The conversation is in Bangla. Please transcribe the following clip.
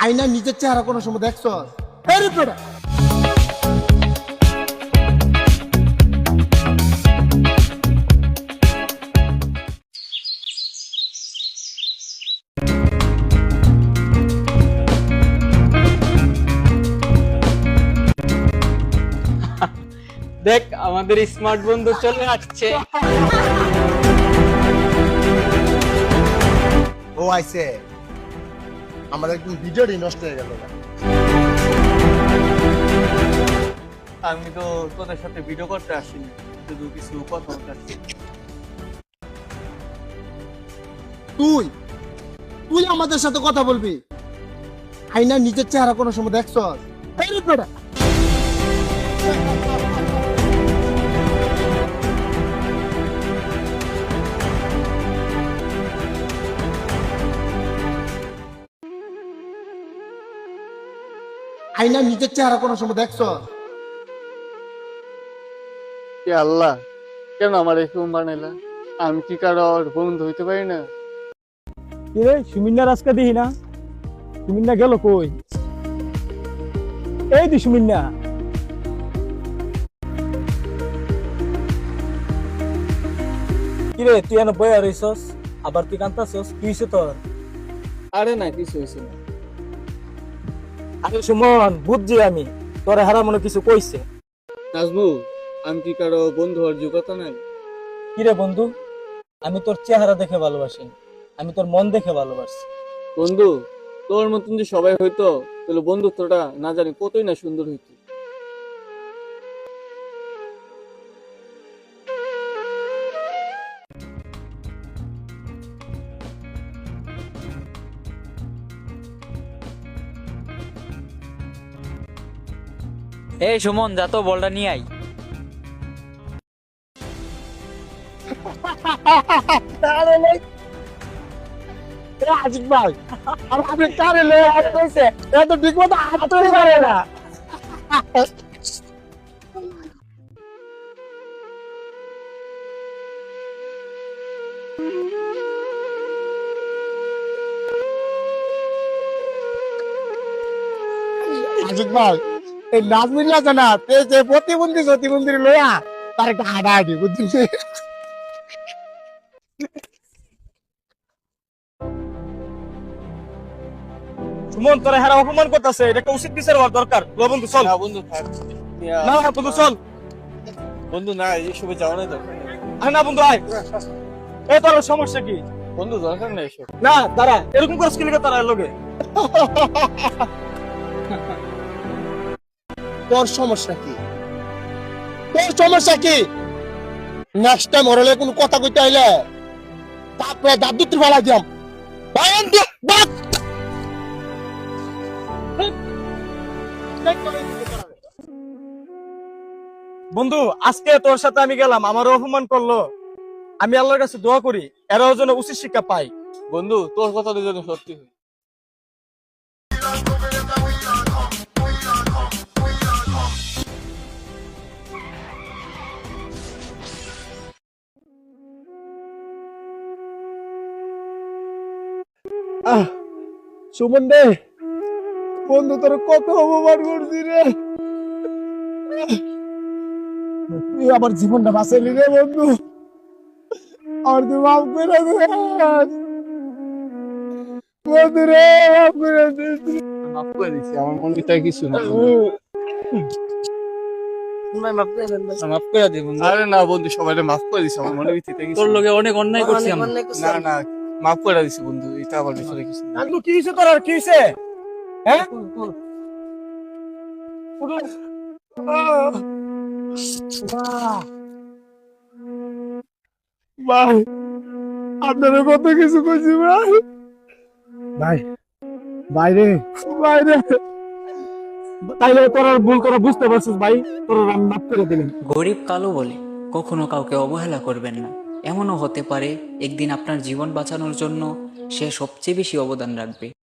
আয়না নিজের চেহারা কোনো সময় দেখছ? দেখ আমাদের স্মার্ট বন্ধু চলে আসছে। ও আইছে, আমাদের একদম ভিডিওটি নষ্ট হয়ে গেল। আমি তো তোদের সাথে ভিডিও করতে আসিনি, শুধু কিছু কথা বলতে আসছি। তুই তুই আমাদের সাথে কথা বলবি? আয়না নিজের চেহারা কোনো সময় দেখছ? আয়না নিজের চেহারা কোনো সময় দেখছ? কে আল্লাহ, কেন আমার এরকম বানাইলা? আমি কি কারোর বন্ধু হইতে পারি না? কিরে সুমিন্নার আজকে দিহি না? সুমিন্না গেল কই? এই দি সুমিন্না। কিরে তুই এনে বইয়া রইছস, আবার তুই কান্তাছস, কি হইছে তোর? আরে না, কিছু হয়েছে না। আরে সুমন, বুঝছি আমি তোরে হারা মনে কিছু কইছে। নাজবু, আমি কি কারো বন্ধু হওয়ার যোগ্যতা নাই? কিরে বন্ধু, আমি তোর চেহারা দেখে ভালোবাসি, আমি তোর মন দেখে ভালোবাসি। বন্ধু, তোর মতন যে সবাই হইতো তাহলে বন্ধুত্বটা না জানি কতই না সুন্দর হইতো। এই সুমন, যা তো বলটা নিয়ে আই। আজিক ভাই, আপনি কারে লয়ে আসছে? এত ঠিক মতো হাতই পারে না। আজিক ভাই, এই নাজমিন আছে না, যে প্রতিবন্ধী লইয়া তার একটা হাঁটাহাঁটি বুঝছিস? সুমন তোরে হারা অপমান করতেছে, এটা একটা উচিত বিচার হওয়ার দরকার। লো বন্ধু চল। না বন্ধু থাক। না বন্ধু চল। বন্ধু না, এইসবে যাওয়া নাই দরকার নেই। আয় না বন্ধু আয়। এই তোর সমস্যা কি? বন্ধু দরকার নেই এসব। না দাঁড়া, এরকম করে স্কিল তারা লোকে। তোর সমস্যা কি? তোর সমস্যা কি? নেক্সট টাইম ওরলে কোনো কথা কইতে আইলে তারপরে দাঁত দুটি ফেলা দিয়াম। বাইন দি বাত। বন্ধু আজকে তোর সাথে আমি গেলাম, আমারও অপমান করলো। আমি আল্লাহর কাছে দোয়া করি এরাও যেন উচিত শিক্ষা পাই। বন্ধু, তোর কথা যেন সত্যি হয়। সুমন রে, বন্ধু তোর কত অপমান করছি রে। তুই আমার জীবনটা বাঁচাইলি রে বন্ধু। আর তুই মাফ করে দে বন্ধু রে, মাফ করে দে। মাফ করে দিছি, আমার মন ভিতরে কিছু না। মাফ করে দি বন্ধু। আরে না বন্ধু, সবাই মাফ করে দিছি, আমার মনের ভিতরে কিছু। তোর লগে অনেক অন্যায় করছি আমি। না না, মাফ করে দিছি বন্ধু, এটা আমার ভিতরে কিছু না। আঙ্কু কি হয়েছে তোর, আর কি হয়েছে? হ্যাঁ ভাই, আপনারা কত কিছু কইছি ভাই। ভাই বাইরে বাইরে তাইলে তোর আর ভুল তোরা বুঝতে পারছিস ভাই, তোর আমি মাফ করে দিলাম। গরিব কালো বলে কখনো কাউকে অবহেলা করবেন না। এমনও হতে পারে একদিন আপনার জীবন বাঁচানোর জন্য সে সবচেয়ে বেশি অবদান রাখবে।